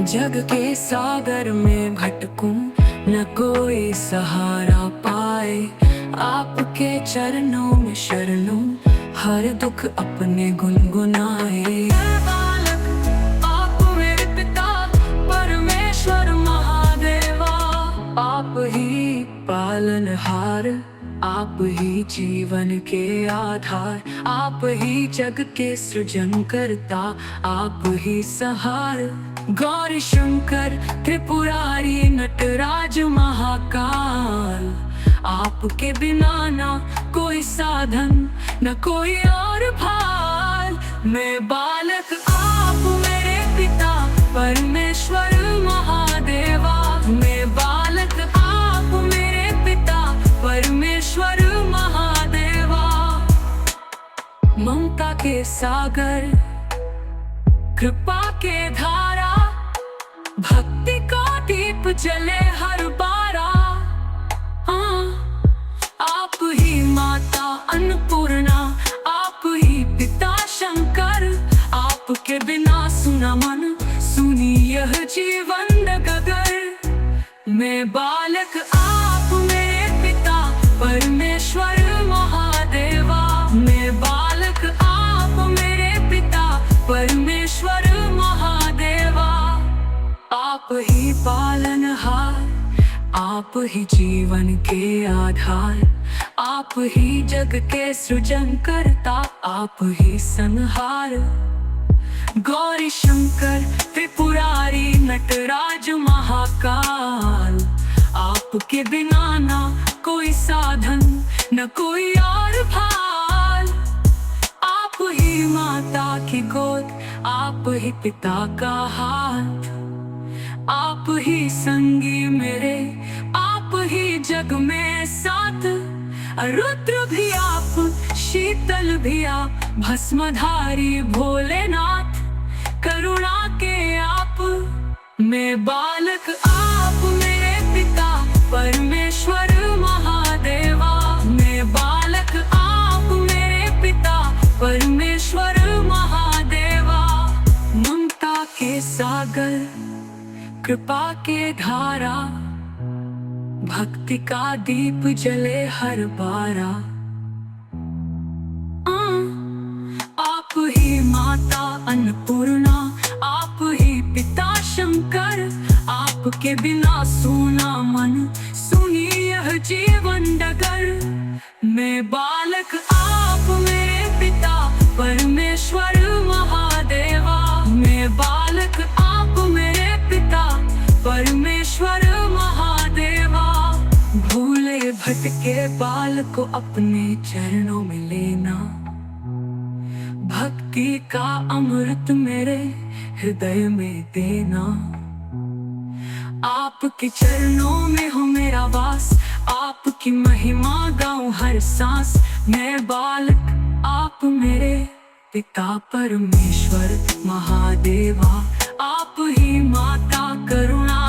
जग के सागर में भटकूं, न कोई सहारा पाए। आपके चरणों में शरणूं, हर दुख अपने गुनगुनाए। बालक आप मेरे पिता परमेश्वर महादेवा, आप ही पालनहार, आप ही जीवन के आधार। आप ही जग के सृजन करता, आप ही सहार। गौरी शंकर त्रिपुरारी नटराज महाकाल, आपके बिना ना कोई साधन, न कोई और भाल। मैं बालक आप मेरे पिता परमेश्वर महादेवा, मैं बालक आप मेरे पिता परमेश्वर महादेवा। ममता के सागर, कृपा के धारा, भक्ति का दीप जले हर बारा। आप ही माता अन्नपूर्णा, आप ही पिता शंकर, आपके बिना सुना मन, सुनी यह जीवन डगर। मैं बालक आप मेरे पिता परमेश्वर महादेवा, मैं बालक आप मेरे पिता परमेश्वर महादेवा। आप ही पालनहार, आप ही जीवन के आधार। आप ही जग के सृजन करता, आप ही संहार। गौरी शंकर त्रिपुरारी नटराज महाकाल, आपके बिना ना कोई साधन, न कोई और भाल। आप ही माता की गोद, आप ही पिता का हाथ, आप ही संगी मेरे, आप ही जग में साथ। रुद्र भी आप, शीतल भी आप, भस्मधारी भोलेनाथ, करुणा के आप। मैं बालक आप मेरे पिता परमेश्वर महादेवा, मैं बालक आप मेरे पिता परमेश्वर महादेवा। ममता के सागर, कृपा के धारा, भक्ति का दीप जले हर बारा। आप ही माता अन्नपूर्णा, आप ही पिता शंकर, आपके बिना सूना मन, सुनी यह जीवन डगर। मैं बालक आप मेरे पिता परमेश्वर महादेवा, मैं बालक आप मेरे पिता परमेश्वर महादेवा। भूले भटके बाल को अपने चरणों में लेना, भक्ति का अमृत मेरे हृदय में देना। आपके चरणों में हो मेरा वास, आपकी महिमा गाऊं हर सांस। मैं बालक आप मेरे पिता परमेश्वर महादेवा, आप ही माता करुणा